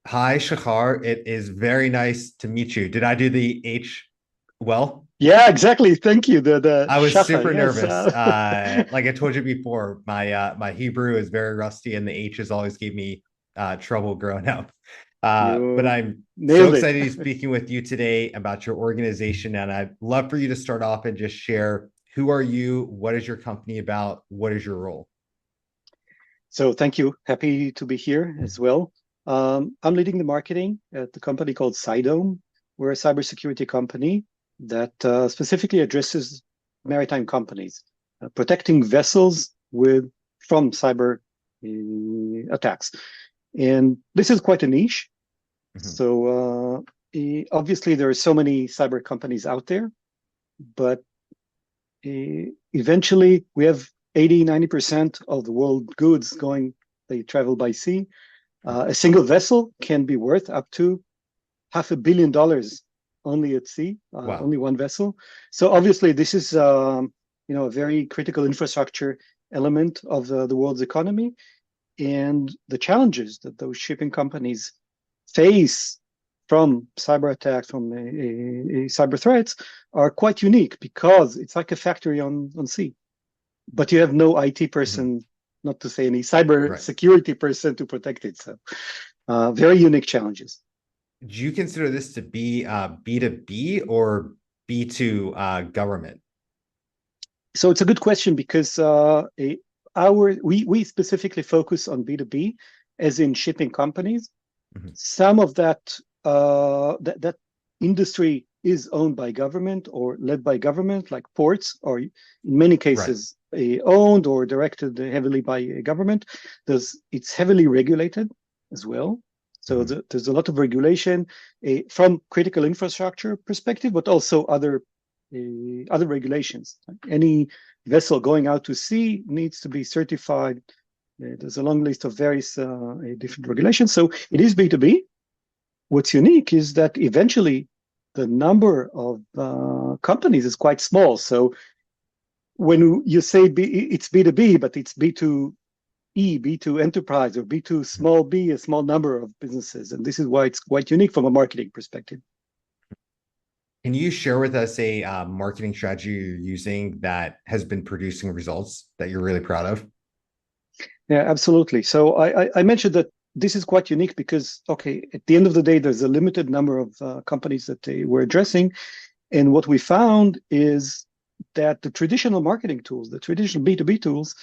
Hi, Shahar. It is very nice to meet you. Did I do the H well? Yeah, exactly. Thank you. The I was Shahar, super yes. nervous. Like I told you before, my Hebrew is very rusty, and the H's always gave me trouble growing up. But You I'm so nailed it. excited to be speaking with you today about your organization, and I'd love for you to start off and just share who are you, what is your company about, what is your role? So thank you. Happy to be here as well. I'm leading the marketing at the company called Cydome. We're a cybersecurity company that specifically addresses maritime companies, protecting vessels from cyber attacks. And this is quite a niche. Mhm. So obviously there are so many cyber companies out there, but eventually we have 80-90% of the world goods going, they travel by sea. A single vessel can be worth up to $500 million only at sea, Wow. only one vessel. So obviously this is a very critical infrastructure element of the world's economy, and the challenges that those shipping companies face from cyber attacks, from cyber threats, are quite unique because it's like a factory on sea, but you have no IT Mhm. person, not to say any cyber Right. security person to protect it. So very unique challenges. Do you consider this to be B2B or B2 government? So it's a good question because we specifically focus on B2B, as in shipping companies. Mhm. Some of that industry is owned by government or led by government, like ports, or in many Right. cases owned or directed heavily by a government. It's heavily regulated as well. So Mhm. there's a lot of regulation from critical infrastructure perspective, but also other regulations. Any vessel going out to sea needs to be certified. There's a long list of various different regulations. So it is B2B. What's unique is that eventually the number of companies is quite small. So when you say it's B2B, but it's B2E, B2 enterprise, or B2 small b, a small number of businesses. And this is why it's quite unique from a marketing perspective. Can you share with us a marketing strategy you're using that has been producing results that you're really proud of? Yeah, absolutely. So I mentioned that this is quite unique because, okay, at the end of the day, there's a limited number of companies that they were addressing. And what we found is that the traditional marketing tools, the traditional B2B tools,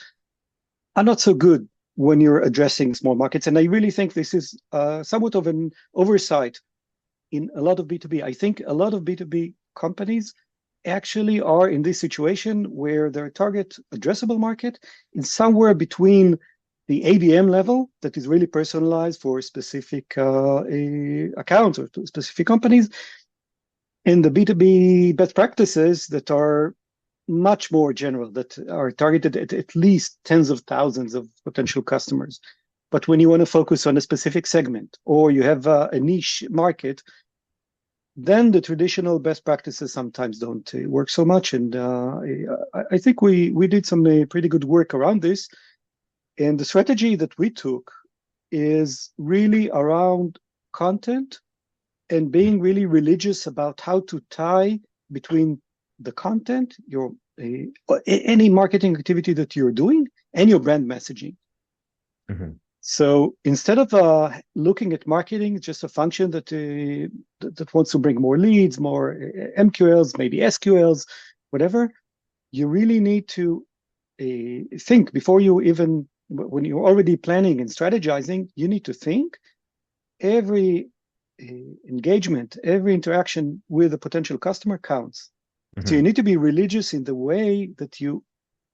are not so good when you're addressing small markets. And I really think this is somewhat of an oversight in a lot of B2B. I think a lot of B2B companies actually are in this situation where their target addressable market is somewhere between the ABM level that is really personalized for specific accounts or to specific companies, and the B2B best practices that are much more general, that are targeted at least tens of thousands of potential customers. But when you want to focus on a specific segment or you have a niche market, then the traditional best practices sometimes don't work so much. And I think we did some pretty good work around this. And the strategy that we took is really around content and being really religious about how to tie between the content, any marketing activity that you're doing, and your brand messaging. Mhm. So instead of looking at marketing, just a function that wants to bring more leads, more MQLs, maybe SQLs, whatever, you really need to think before you even, when you're already planning and strategizing, you need to think every engagement, every interaction with a potential customer counts. So you Mhm. need to be religious in the way that you,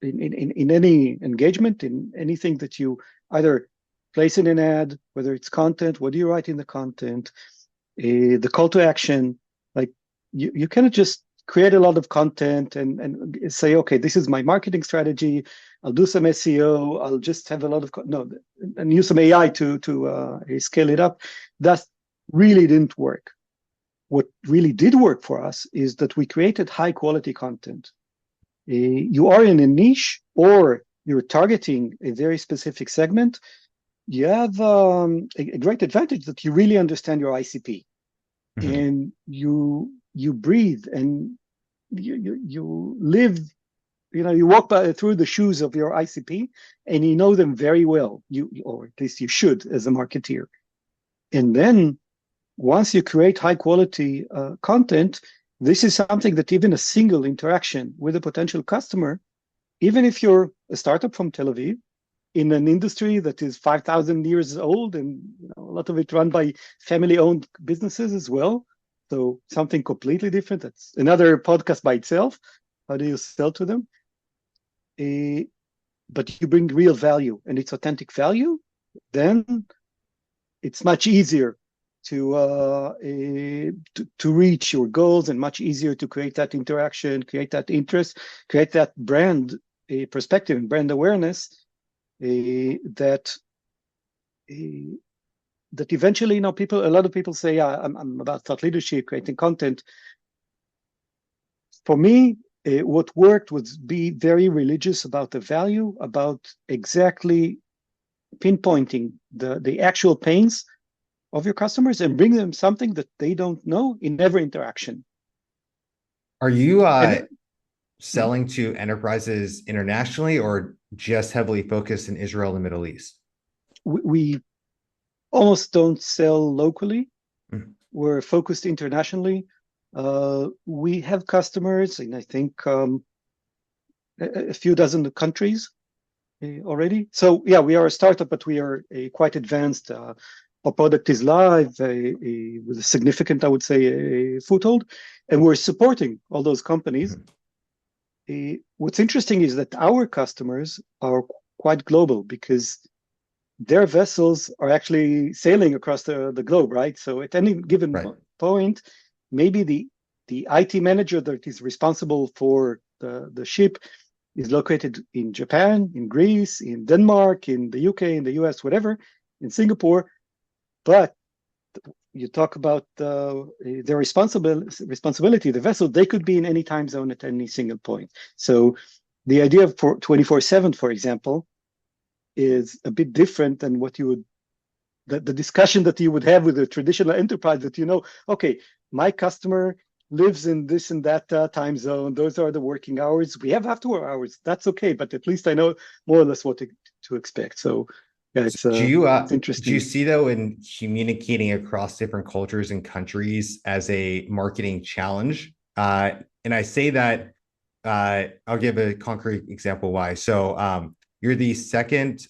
in any engagement, in anything that you either place in an ad, whether it's content, what do you write in the content, the call to action. Like you cannot just create a lot of content and say, okay, this is my marketing strategy. I'll do some SEO. I'll just have a lot of no, and use some AI to scale it up. That really didn't work. What really did work for us is that we created high quality content. You are in a niche or you're targeting a very specific segment. you have a great advantage that you really understand your ICP, Mhm. and you breathe and you live. You walk through the shoes of your ICP, and you know them very well. Or at least you should, as a marketeer. And then once you create high quality content, this is something that even a single interaction with a potential customer, even if you're a startup from Tel Aviv in an industry that is 5,000 years old, and a lot of it run by family-owned businesses as well. So something completely different. That's another podcast by itself. How do you sell to them? Uh, but you bring real value, and it's authentic value, then it's much easier to reach your goals, and much easier to create that interaction, create that interest, create that brand perspective and brand awareness that uh, that eventually, a lot of people say, yeah, I'm about thought leadership, creating content. For me, what worked was be very religious about the value, about exactly pinpointing the actual pains of your customers, and bring them something that they don't know in every interaction. Are you And selling to enterprises internationally or just heavily focused in Israel and the Middle East? we almost don't sell locally. Mhm. We're focused internationally. We have customers in, I think, a few dozen countries already. So yeah, we are a startup, but we are quite advanced. Our product is live with a significant, I would say, a foothold, and we're supporting all those companies. Mhm. What's interesting is that our customers are quite global, because their vessels are actually sailing across the globe, right? So at any given Right. point, maybe the IT manager that is responsible for the ship is located in Japan, in Greece, in Denmark, in the UK, in the US, whatever, in Singapore. But you talk about their responsibility, the vessel, they could be in any time zone at any single point. So the idea of 24/7, for example, is a bit different than what you would the discussion that you would have with a traditional enterprise, that okay, my customer lives in this and that time zone. Those are the working hours. We have after hours. That's okay, but at least I know more or less what to expect. So yeah, So it's do you interesting. see though in communicating across different cultures and countries as a marketing challenge? And I say that I'll give a concrete example why. So you're the second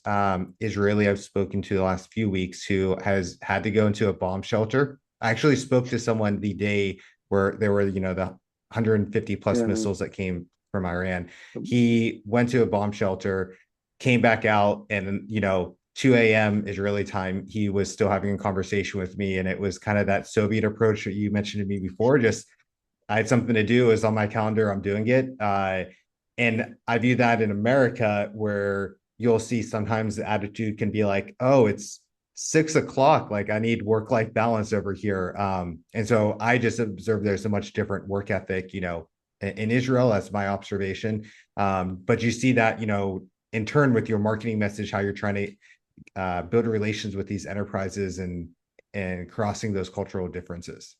Israeli I've spoken to the last few weeks who has had to go into a bomb shelter. I actually spoke to someone the day where there were, the 150 plus Yeah. missiles that came from Iran. He went to a bomb shelter, came back out, and 2 a.m. Israeli time, he was still having a conversation with me. And it was kind of that Soviet approach that you mentioned to me before. Just I had something to do, is on my calendar, I'm doing it. And I view that in America, where you'll see sometimes the attitude can be like, oh, it's 6 o'clock. Like I need work-life balance over here. And so I just observe there's a much different work ethic, in Israel. That's my observation. But you see that, in turn with your marketing message, how you're trying to build relations with these enterprises and crossing those cultural differences.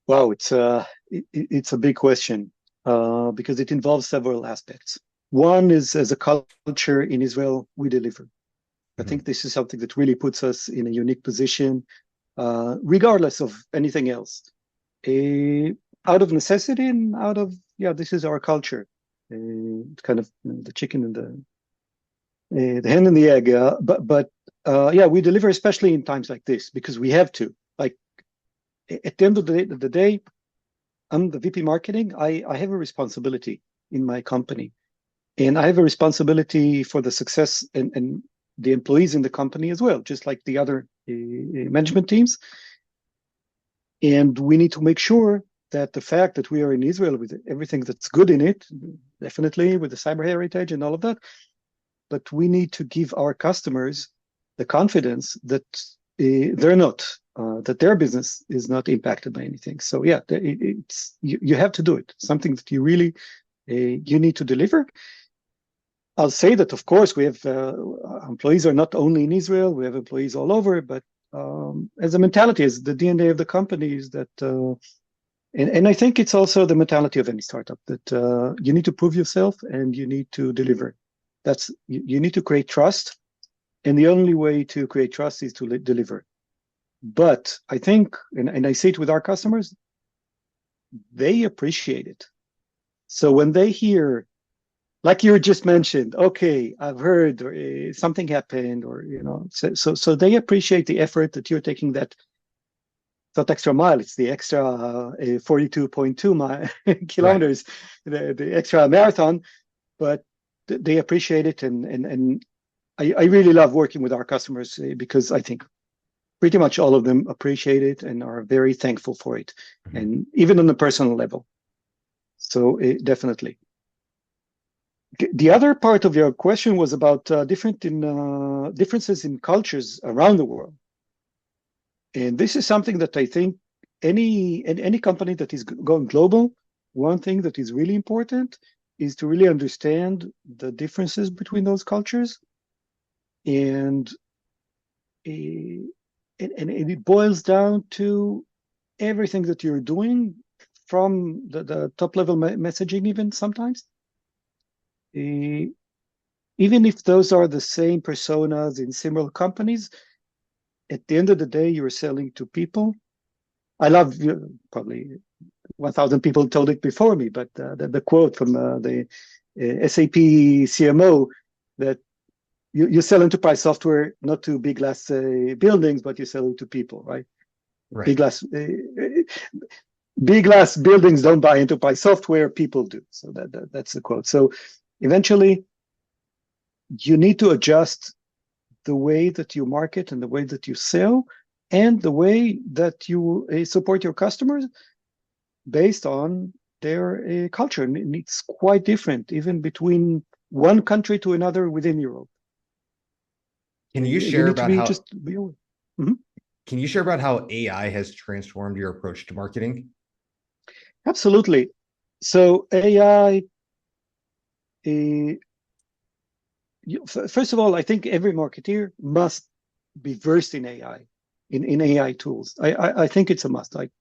Wow, it's a big question because it involves several aspects. One is, as a culture in Israel, we deliver. I think Mhm. this is something that really puts us in a unique position, regardless of anything else. Uh, Out of necessity, and out of, yeah, this is our culture. Kind of the chicken and the hen and the egg. But yeah, we deliver, especially in times like this, because we have to. Like at the end of the day, I'm the VP marketing. I have a responsibility in my company, and I have a responsibility for the success and the employees in the company as well, just like the other management teams. And we need to make sure that the fact that we are in Israel with everything that's good in it, definitely with the cyber heritage and all of that, but we need to give our customers the confidence that they're not, that their business is not impacted by anything. So yeah, you have to do it. Something that you really you need to deliver. I'll say that, of course, we have employees are not only in Israel, we have employees all over, but as a mentality, as the DNA of the company is that, and I think it's also the mentality of any startup that you need to prove yourself and you need to deliver. You need to create trust, and the only way to create trust is to deliver. But I think, and I say it with our customers, they appreciate it. So when they hear, like you just mentioned, okay, I've heard or, something happened, or so they appreciate the effort that you're taking. That it's not extra mile; it's the extra 42.2 Right. kilometers, the extra marathon. But they appreciate it, and I really love working with our customers because I think pretty much all of them appreciate it and are very thankful for it, Mhm. and even on a personal level. So definitely. The other part of your question was about differences in cultures around the world, and this is something that I think any company that is going global, one thing that is really important is to really understand the differences between those cultures, and uh, and it boils down to everything that you're doing from the top level messaging, even sometimes. Uh, Even if those are the same personas in similar companies, at the end of the day, you're selling to people. I love probably 1,000 people told it before me, but the quote from the SAP CMO that you sell enterprise software not to big glass buildings, but you sell it to people, right? Right. Big glass big glass buildings don't buy enterprise software, people do. So that's the quote. So eventually, you need to adjust the way that you market and the way that you sell and the way that you support your customers based on their culture. And it's quite different, even between one country to another within Europe. Can you You share need to about be how just be aware. Mhm. can you share about how AI has transformed your approach to marketing? Absolutely. So AI, uh, first of all, I think every marketeer must be versed in AI, in AI tools. I think it's a must. Like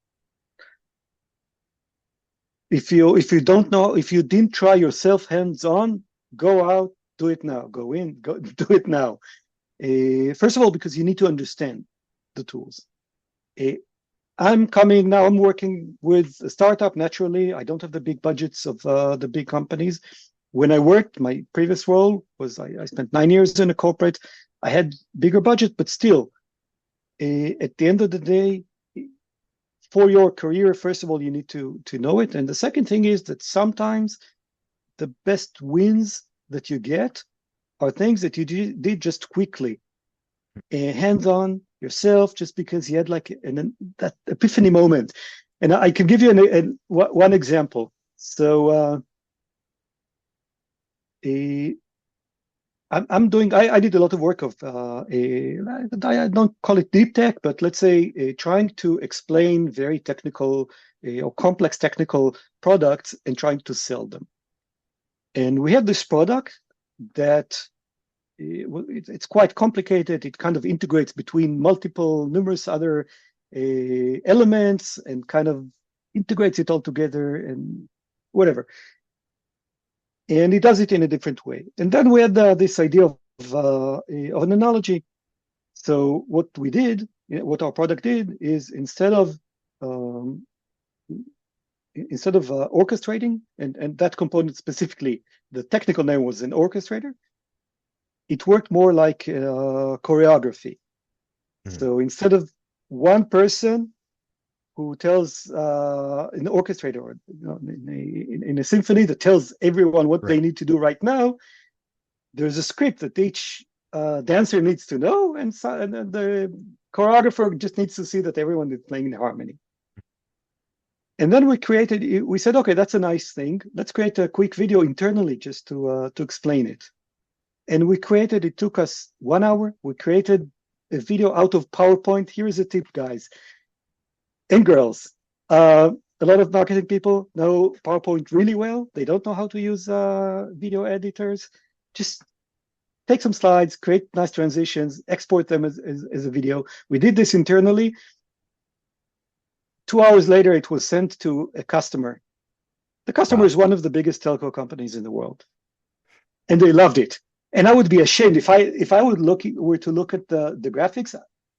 if you don't know, if you didn't try yourself hands on, go out, do it now. Go in, go do it now. First of all, because you need to understand the tools. Uh, I'm coming now. I'm working with a startup. Naturally, I don't have the big budgets of the big companies. When I worked, my previous role was I spent 9 years in a corporate. I had bigger budget, but still, at the end of the day, for your career, first of all, you need to know it, and the second thing is that sometimes the best wins that you get are things that you did just quickly, hands-on yourself, just because you had like that epiphany moment. And I can give you one example. So a, I'm doing. I did a lot of work of. I don't call it deep tech, but let's say trying to explain very technical or complex technical products and trying to sell them. And we have this product that it's quite complicated. It kind of integrates between numerous other elements and kind of integrates it all together and whatever. And it does it in a different way. And then we had this idea of an analogy. So what we did, what our product did, is um, instead of orchestrating, and that component specifically, the technical name was an orchestrator. It worked more like choreography. Mhm. So instead of one person who tells an orchestrator or in a symphony that tells everyone what they Right. need to do right now, there's a script that each dancer needs to know, and the choreographer just needs to see that everyone is playing in harmony. And then we said, okay, that's a nice thing. Let's create a quick video internally just to explain it. And we created, it took us 1 hour. We created a video out of PowerPoint. Here is a tip, guys and girls. A lot of marketing people know PowerPoint really well. They don't know how to use video editors. Just take some slides, create nice transitions, export them as a video. We did this internally. 2 hours later, it was sent to a customer. The customer Wow. is one of the biggest telco companies in the world, and they loved it. And I would be ashamed if I were to look at the graphics.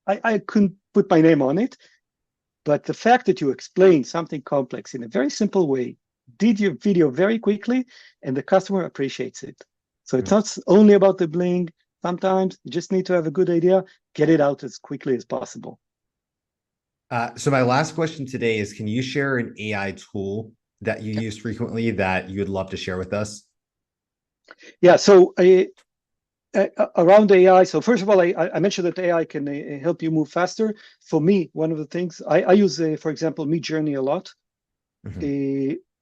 I couldn't put my name on it, but the fact that you explain something complex in a very simple way, did your video very quickly, and the customer appreciates it. So it's not only about the bling. Sometimes you just need to have a good idea, get it out as quickly as possible. So my last question today is, can you share an AI tool that you use frequently that you would love to share with us? Yeah. So around AI. So first of all, I mentioned that AI can help you move faster. For me, one of the things I use, for example, Midjourney a lot.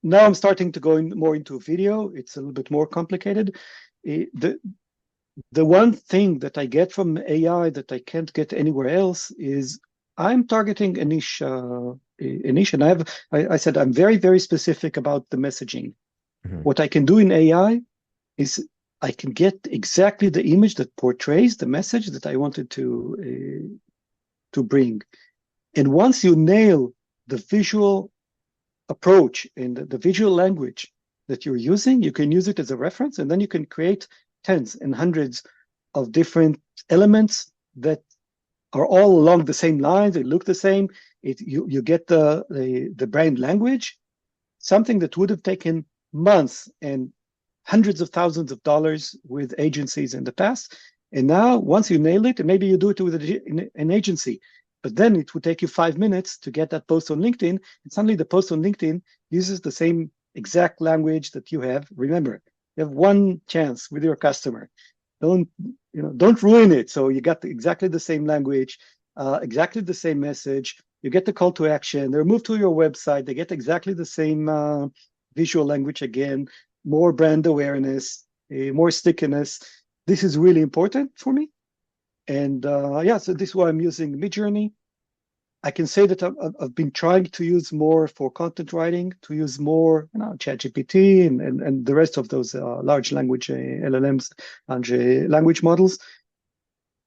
Now I'm starting to go more into video. It's a little bit more complicated. The one thing that I get from AI that I can't get anywhere else is I'm targeting a niche, and I said I'm very, very specific about the messaging. What I can do in AI is I can get exactly the image that portrays the message that I wanted to bring. And once you nail the visual approach and the visual language that you're using, you can use it as a reference, and then you can create tens and hundreds of different elements that are all along the same lines. They look the same. You get the brand language, something that would have taken months and hundreds of thousands of dollars with agencies in the past. And now, once you nail it, and maybe you do it with an agency, but then it would take you 5 minutes to get that post on LinkedIn. And suddenly the post on LinkedIn uses the same exact language that you have. Remember, you have one chance with your customer. Don't ruin it. So you got exactly the same language, exactly the same message. You get the call to action. They're moved to your website. They get exactly the same visual language again, more brand awareness, more stickiness. This is really important for me. And so this is why I'm using Midjourney. I can say that I've been trying to use more for content writing, to use more, ChatGPT and the rest of those large language LLMs and language models.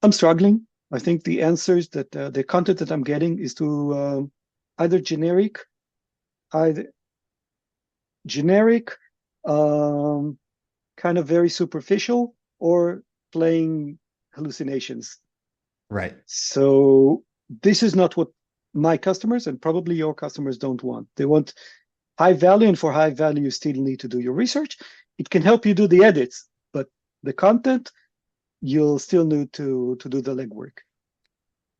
I'm struggling. I think the answers that the content that I'm getting is to either generic, kind of very superficial, or playing hallucinations. Right. So this is not what my customers and probably your customers don't want. They want high value, and for high value, you still need to do your research. It can help you do the edits, but the content, you'll still need to do the legwork.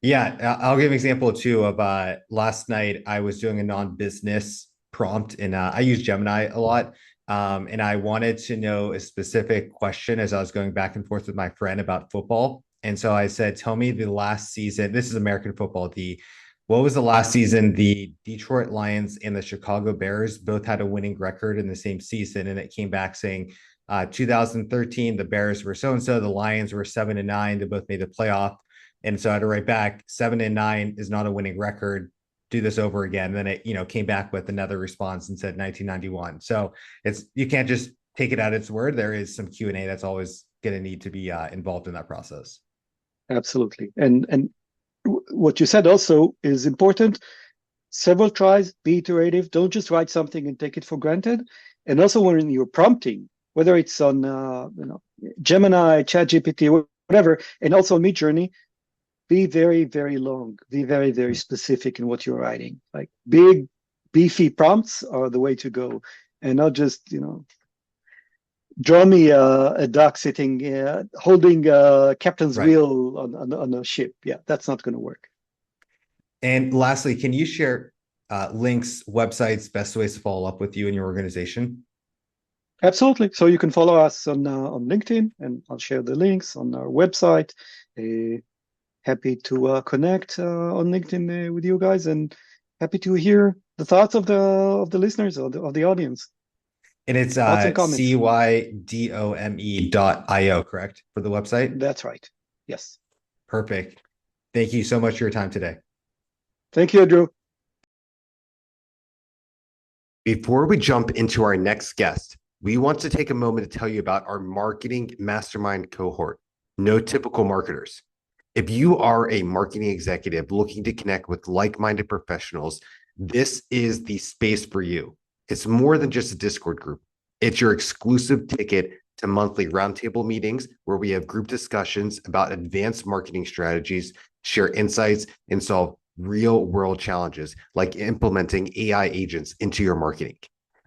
Yeah, I'll give an example too of last night I was doing a non-business prompt, and I use Gemini a lot. And I wanted to know a specific question as I was going back and forth with my friend about football. And so I said, tell me the last season. This is American football. What was the last season the Detroit Lions and the Chicago Bears both had a winning record in the same season? And it came back saying 2013, the Bears were so-and-so, the Lions were 7-9. They both made the playoff. And so I had to write back 7-9 is not a winning record. Do this over again. And then it, came back with another response and said 1991. So you can't just take it at its word. There is some Q&A that's always going to need to be involved in that process. Absolutely. And what you said also is important. Several tries, be iterative. Don't just write something and take it for granted. And also when you're prompting, whether it's on Gemini, ChatGPT, whatever, and also on Midjourney, be very, very long. Be very, very specific in what you're writing. Like big, beefy prompts are the way to go, and not just draw me a duck sitting holding a captain's wheel on a ship. Yeah, that's not going to work. And lastly, can you share links, websites, best ways to follow up with you and your organization? Absolutely. So you can follow us on LinkedIn, and I'll share the links on our website. Happy to connect on LinkedIn with you guys, and happy to hear the thoughts of the listeners, of the audience. And it's cydome.io, correct, for the website? That's right. Yes. Perfect. Thank you so much for your time today. Thank you, Drew. Before we jump into our next guest, we want to take a moment to tell you about our marketing mastermind cohort. No typical marketers. If you are a marketing executive looking to connect with like-minded professionals, this is the space for you. It's more than just a Discord group. It's your exclusive ticket to monthly roundtable meetings where we have group discussions about advanced marketing strategies, share insights, and solve real world challenges like implementing AI agents into your marketing.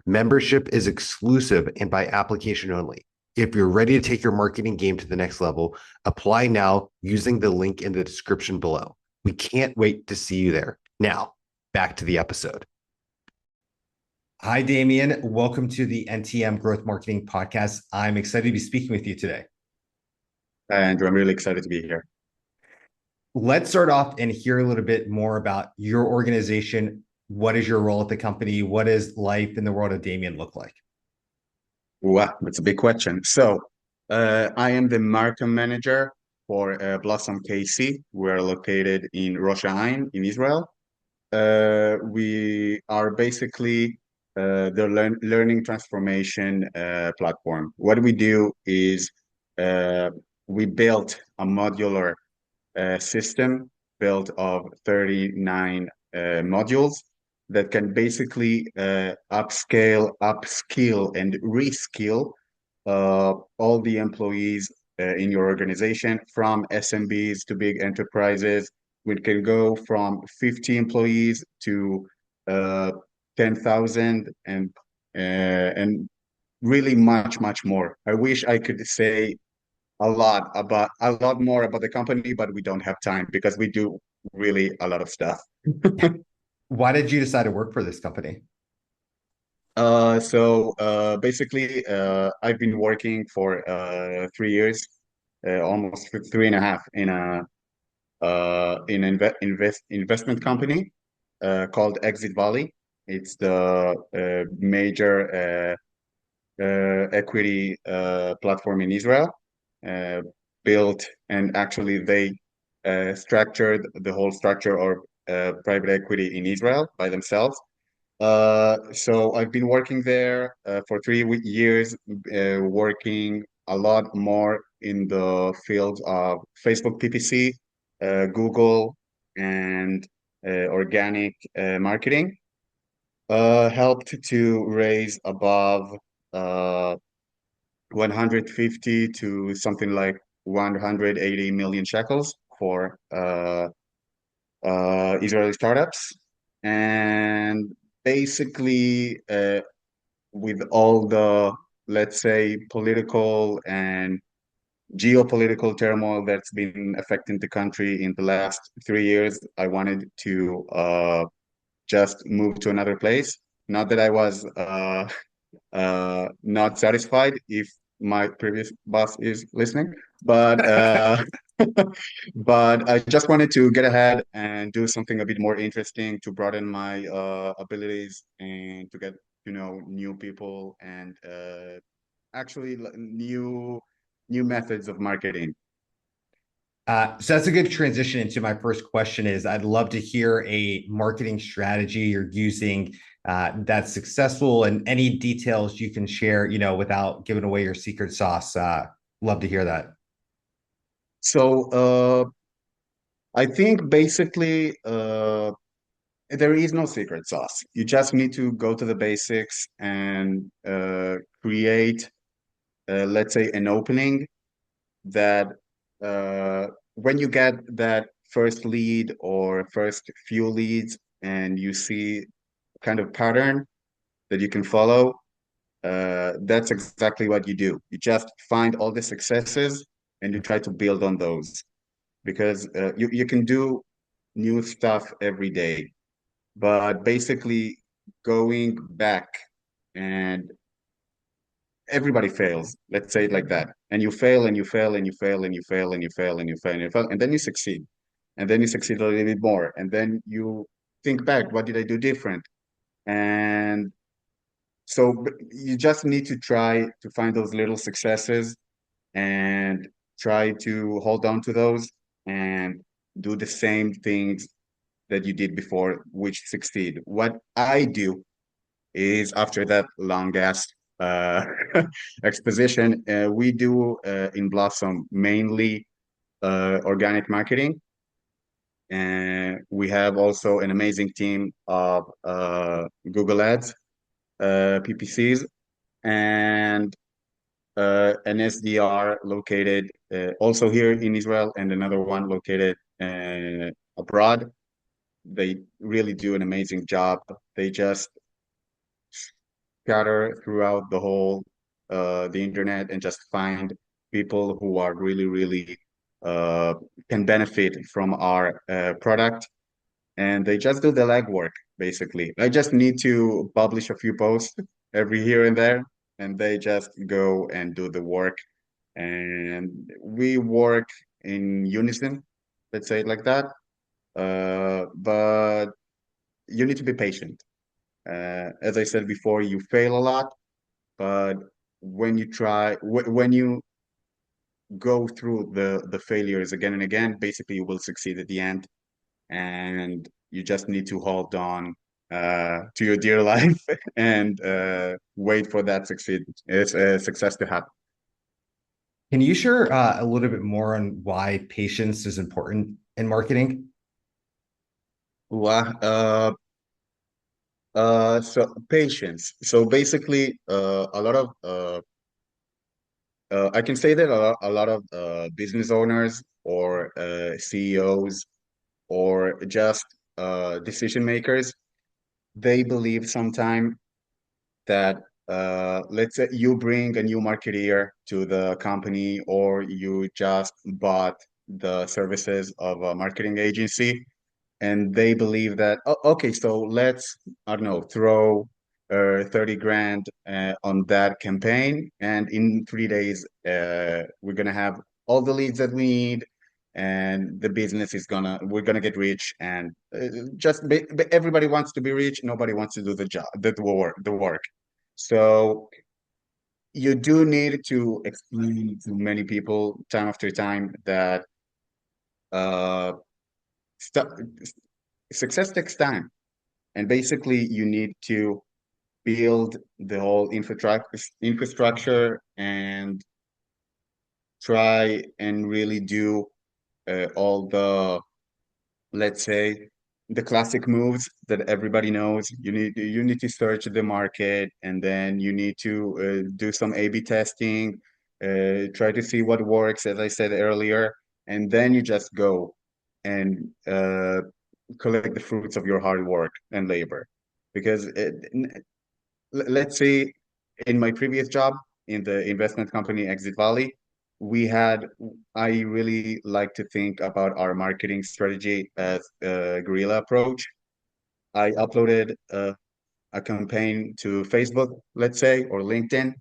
Membership is exclusive and by application only. If you're ready to take your marketing game to the next level, apply now using the link in the description below. We can't wait to see you there. Now, back to the episode. Hi, Damian. Welcome to the NTM Growth Marketing Podcast. I'm excited to be speaking with you today. Andrew, I'm really excited to be here. Let's start off and hear a little bit more about your organization. What is your role at the company? What does life in the world of Damian look like? Wow, that's a big question. So, I am the marketing manager for Blossom KC. We're located in Rosh Hashanah in Israel. We are basically the learning transformation platform. What we do is we built a modular system built of 39 modules that can basically upscale, upskill, and reskill all the employees in your organization, from SMBs to big enterprises. We can go from 50 employees to 10,000 and really much more. I wish I could say a lot more about the company, but we don't have time because we do really a lot of stuff. Why did you decide to work for this company? Basically, I've been working for 3 years, almost 3.5 in an investment company called Exit Valley. It's the major equity platform in Israel. Built, and actually they structured the whole structure of private equity in Israel by themselves. So I've been working there for 3 years, working a lot more in the field of Facebook PPC, Google, and organic marketing. Helped to raise above 150 to something like 180 million shekels for Israeli startups. And basically, with all the, let's say, political and geopolitical turmoil that's been affecting the country in the last 3 years, I wanted to just move to another place. Not that I was not satisfied, if my previous boss is listening, but but I just wanted to get ahead and do something a bit more interesting to broaden my abilities and to get to know new people and actually new methods of marketing. So that's a good transition into my first question. Is I'd love to hear a marketing strategy you're using that's successful, and any details you can share, without giving away your secret sauce. Love to hear that. So I think basically there is no secret sauce. You just need to go to the basics and create, let's say, an opening that when you get that first lead or first few leads and you see kind of pattern that you can follow, that's exactly what you do. You just find all the successes and you try to build on those, because you can do new stuff every day, but basically going back, and everybody fails, let's say it like that, and you fail and you fail and you fail and you fail and you fail and you fail and you fail, and then you succeed, and then you succeed a little bit more, and then you think back, what did I do different? And so you just need to try to find those little successes and try to hold on to those and do the same things that you did before, which succeed. What I do is, after that long ass uh, exposition. We do in Blossom mainly organic marketing, and we have also an amazing team of Google Ads, PPCs, and an SDR located also here in Israel, and another one located abroad. They really do an amazing job. They just scatter throughout the whole the internet and just find people who are really uh, can benefit from our product, and they just do the legwork basically. I just need to publish a few posts every here and there, and they just go and do the work. And we work in unison, let's say it like that. But you need to be patient. As I said before, you fail a lot, but when you go through the failures again and again, basically you will succeed at the end, and you just need to hold on to your dear life and wait for that success to happen. Can you share a little bit more on why patience is important in marketing? Well, so patience. So basically, a lot of I can say that a lot of business owners or CEOs or just decision makers, they believe sometimes that let's say you bring a new marketeer to the company, or you just bought the services of a marketing agency, and they believe that, oh, okay, so let's, I don't know, throw 30 grand on that campaign, and in 3 days we're gonna have all the leads that we need, and the business is gonna we're gonna get rich. And everybody wants to be rich, nobody wants to do the work. So you do need to explain to many people time after time that uh, st success takes time. And basically, you need to build the whole infrastructure and try and really do all the, let's say, the classic moves that everybody knows. You need to search the market, and then you need to do some A/B testing, try to see what works, as I said earlier, and then you just go and collect the fruits of your hard work and labor. Because let's say in my previous job in the investment company Exit Valley, we had, I really like to think about our marketing strategy as a guerrilla approach. I uploaded a campaign to Facebook, let's say, or LinkedIn,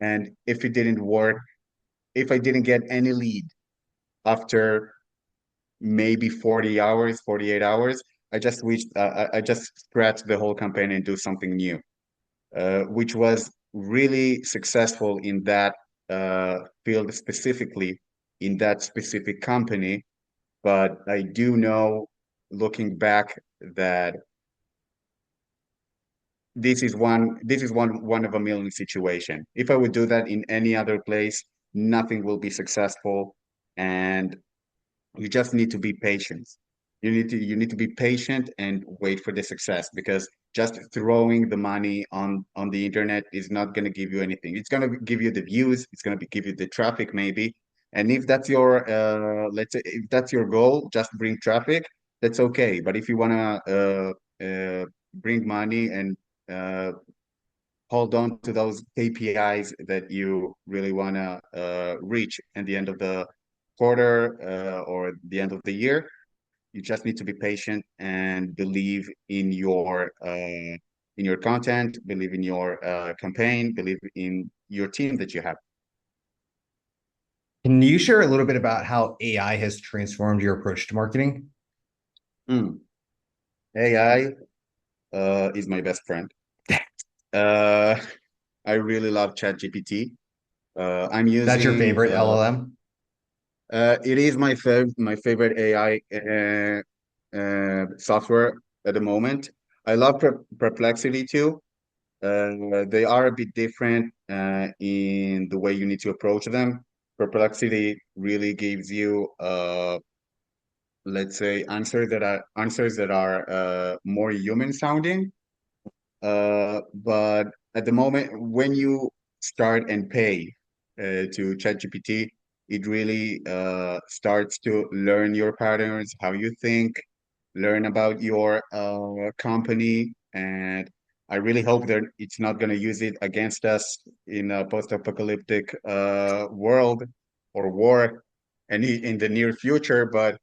and if it didn't work, if I didn't get any lead after maybe 40 hours, 48 hours, I just scratched the whole campaign and do something new, which was really successful in that field specifically, in that specific company. But I do know, looking back, that this is one of a million situation. If I would do that in any other place, nothing will be successful, and you just need to be patient. You need to be patient and wait for the success, because just throwing the money on the internet is not going to give you anything. It's going to give you the views, it's going to give you the traffic maybe. And if that's your let's say if that's your goal, just bring traffic, that's okay. But if you want to bring money and uh, hold on to those KPIs that you really want to reach at the end of the quarter or the end of the year, you just need to be patient and believe in your content, believe in your campaign, believe in your team that you have. Can you share a little bit about how AI has transformed your approach to marketing? AI is my best friend. Uh, I really love ChatGPT. I'm That's your using favorite LLM? it is my favorite AI software at the moment. I love Perplexity too. They are a bit different in the way you need to approach them. Perplexity really gives you, let's say, answers that are more human sounding. But at the moment, when you start and pay to ChatGPT, it really starts to learn your patterns, how you think, learn about your company, and I really hope that it's not going to use it against us in a post-apocalyptic world or war any in the near future. But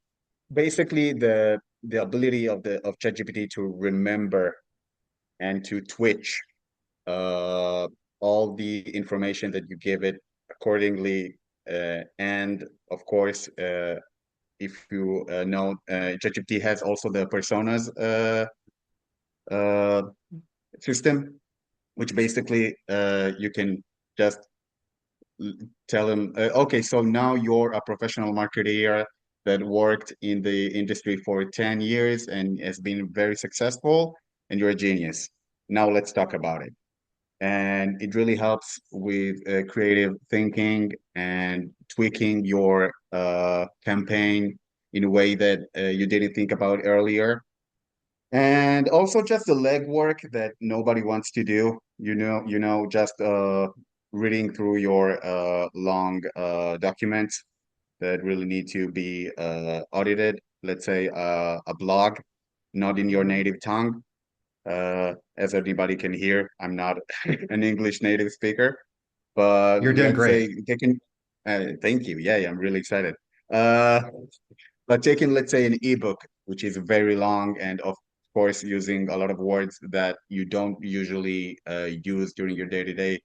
basically, the ability of ChatGPT to remember and to twitch uh, all the information that you give it accordingly. And of course, if you know, ChatGPT has also the personas uh, system, which basically you can just tell them, okay, so now you're a professional marketer that worked in the industry for 10 years and has been very successful, and you're a genius. Now let's talk about it. And it really helps with creative thinking and tweaking your campaign in a way that you didn't think about earlier. And also just the legwork that nobody wants to do. Just reading through your long documents that really need to be audited. Let's say a blog, not in your native tongue. As anybody can hear, I'm not an English native speaker, but You're doing let's say great. they can. Thank you. Yeah, I'm really excited. Uh, but taking, let's say, an ebook, which is very long and of course using a lot of words that you don't usually use during your day-to-day.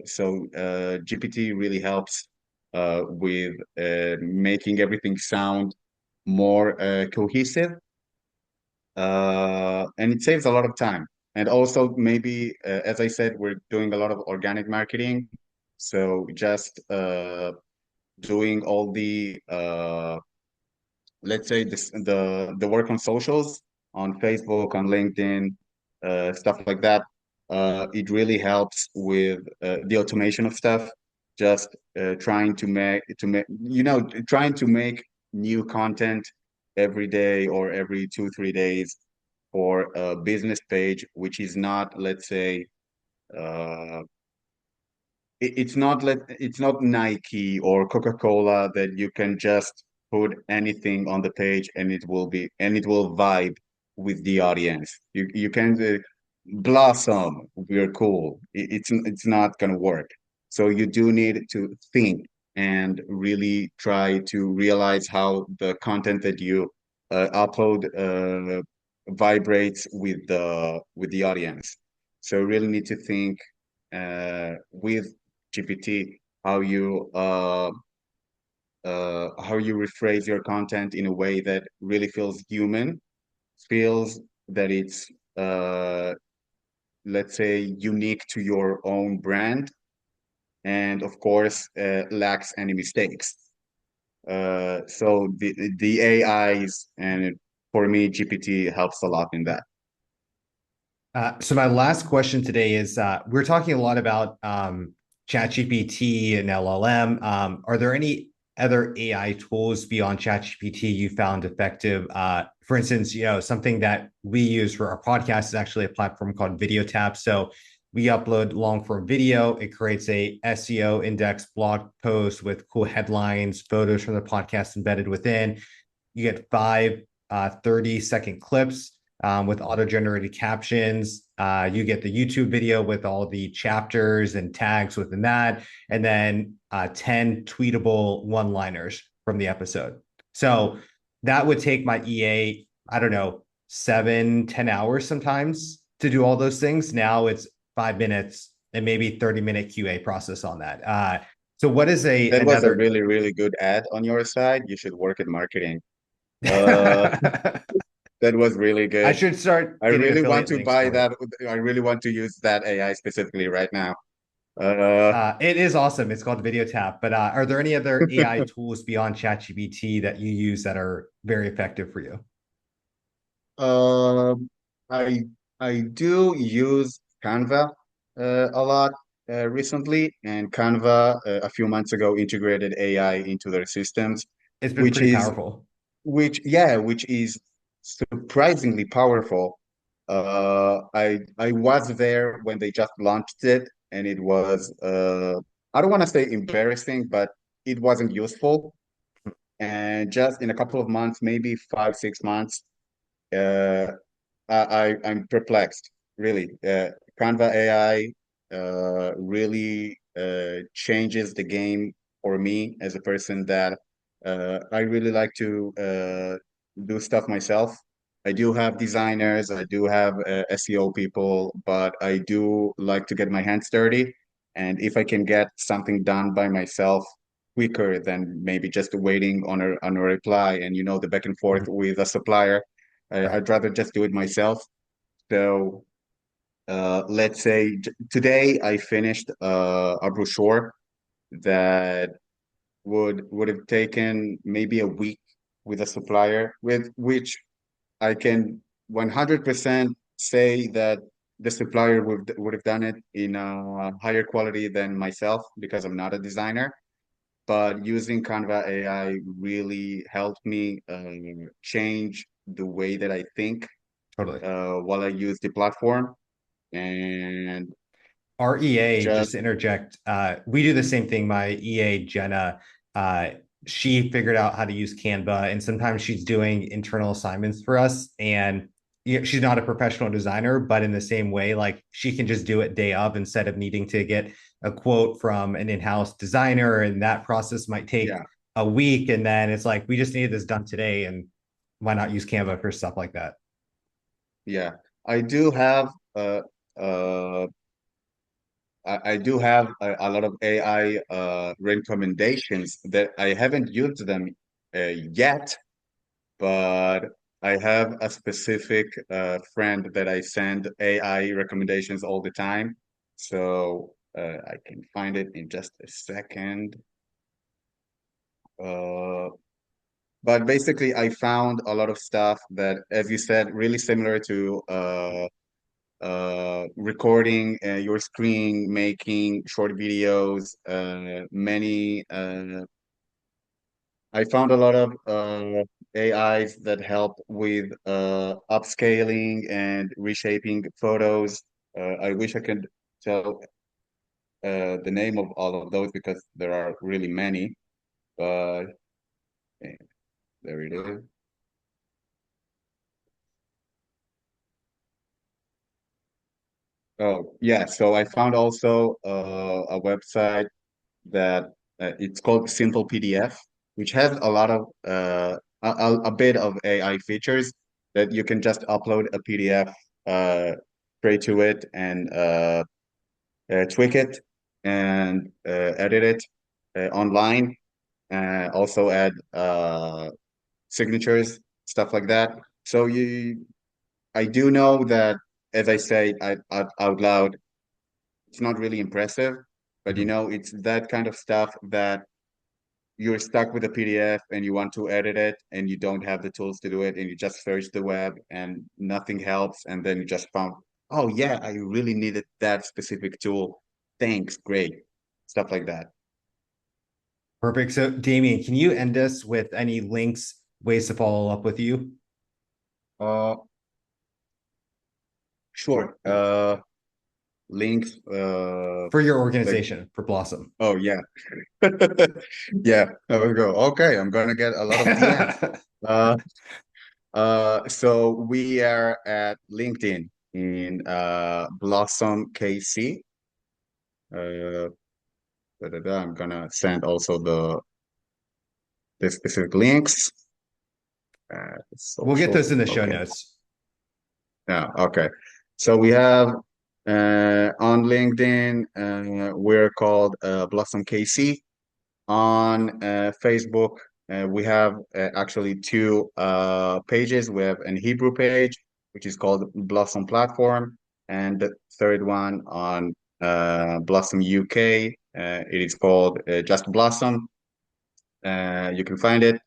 So GPT really helps with making everything sound more cohesive, and it saves a lot of time. And also, maybe, as I said, we're doing a lot of organic marketing. So just doing all the, let's say, the work on socials, on Facebook, on LinkedIn, stuff like that. It really helps with the automation of stuff. Just trying trying to make new content every day or every 2, 3 days for a business page, which is not, let's say, uh, it's not Nike or Coca-Cola that you can just put anything on the page and it will vibe with the audience. You can Blossom, we're cool. It's not gonna work. So you do need to think and really try to realize how the content that you upload vibrates with the audience. So really need to think with GPT how you rephrase your content in a way that really feels human, feels that it's let's say unique to your own brand, and of course lacks any mistakes. So the AIs and for me GPT helps a lot in that. So my last question today is we're talking a lot about ChatGPT and LLM. Are there any other AI tools beyond ChatGPT you found effective? For instance, something that we use for our podcast is actually a platform called VideoTap. So we upload long form video. It creates a SEO index blog post with cool headlines, photos from the podcast embedded within. You get five 30-second clips with auto-generated captions. You get the YouTube video with all the chapters and tags within that, and then 10 tweetable one-liners from the episode. So that would take my EA, I don't know, 7-10 hours sometimes to do all those things. Now it's 5 minutes and maybe 30-minute QA process on that. So what is That was a another really, really good ad on your side. You should work in marketing. Uh, that was really I good. should start I getting really want affiliate to links buy for it. that. I really want to use that AI specifically right now. Uh, It is awesome. It's called VideoTap. But are there any other AI tools beyond ChatGPT that you use that are very effective for you? um, I I do use Canva a lot recently, and Canva a few months ago integrated AI into their systems, It's been which pretty is powerful. which is surprisingly powerful. I was there when they just launched it, and it was I don't want to say embarrassing, but it wasn't useful. And just in a couple of months, maybe 5, 6 months, uh, I'm perplexed, really. Canva AI really changes the game for me as a person that I really like to do stuff myself. I do have designers, I do have SEO people, but I do like to get my hands dirty. And if I can get something done by myself quicker than maybe just waiting on a reply and the back and forth Mhm. with a supplier, Right. I'd rather just do it myself. So let's say today I finished a brochure that would have taken maybe a week with a supplier, with which I can 100% say that the supplier would have done it in a higher quality than myself because I'm not a designer. But using Canva AI really helped me change the way that I think Totally. while I use the platform. And Our EA, just just, to interject, we do the same thing. My EA, Jenna, uh, she figured out how to use Canva, and sometimes she's doing internal assignments for us. And she's not a professional designer, but in the same way, like she can just do it day of instead of needing to get a quote from an in-house designer, and that process might take yeah, a week. And then it's like we just need this done today, and why not use Canva for stuff like that? yeah. I do have uh, I do have a lot of AI recommendations that I haven't used them yet, but I have a specific friend that I send AI recommendations all the time. So I can find it in just a second. Uh, but basically, I found a lot of stuff that, as you said, really similar to recording your screen, making short videos, many I found a lot of AIs that help with upscaling and reshaping photos. I wish I could tell the name of all of those because there are really many, but eh, there it is. Oh, yeah. So I found also a website that it's called Simple PDF, which has a lot of a bit of AI features that you can just upload a PDF straight to it and tweak it and edit it online. Also add signatures, stuff like that. So I do know that, as I say out loud, it's not really impressive, but Mhm. it's that kind of stuff that you're stuck with a PDF and you want to edit it and you don't have the tools to do it and you just search the web and nothing helps and then you just found, oh yeah, I really needed that specific tool. Thanks, great. Stuff like that. Perfect. So, Damian, can you end us with any links, ways to follow up with you Uh, sure. Links. for your Like, organization for Blossom? oh yeah. Yeah, there we go. Okay, I'm gonna get a lot of DMs. Uh, so we are at LinkedIn in Blossom KC. Uh, I'm gonna send also the specific links. We'll get those Social. in the show Okay. notes. Yeah. Okay. So we have on LinkedIn, we're called Blossom KC. On Facebook, we have actually two pages. We have an Hebrew page, which is called Blossom Platform, and the third one on Blossom UK. It is called Just Blossom. You can find it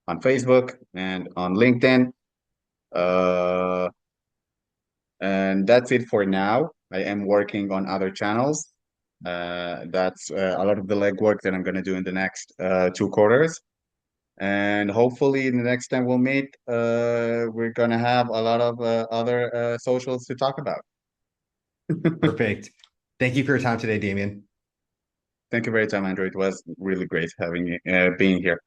on Facebook and on LinkedIn. Uh, and And that's it for now. I am working on other channels. That's a lot of the legwork that I'm going to do in the next 2 quarters. And hopefully, the next time we'll meet, we're going to have a lot of other socials to talk about. Perfect. Thank you for your time today, Damian. Thank you very much, Andrew. It was really great having being here.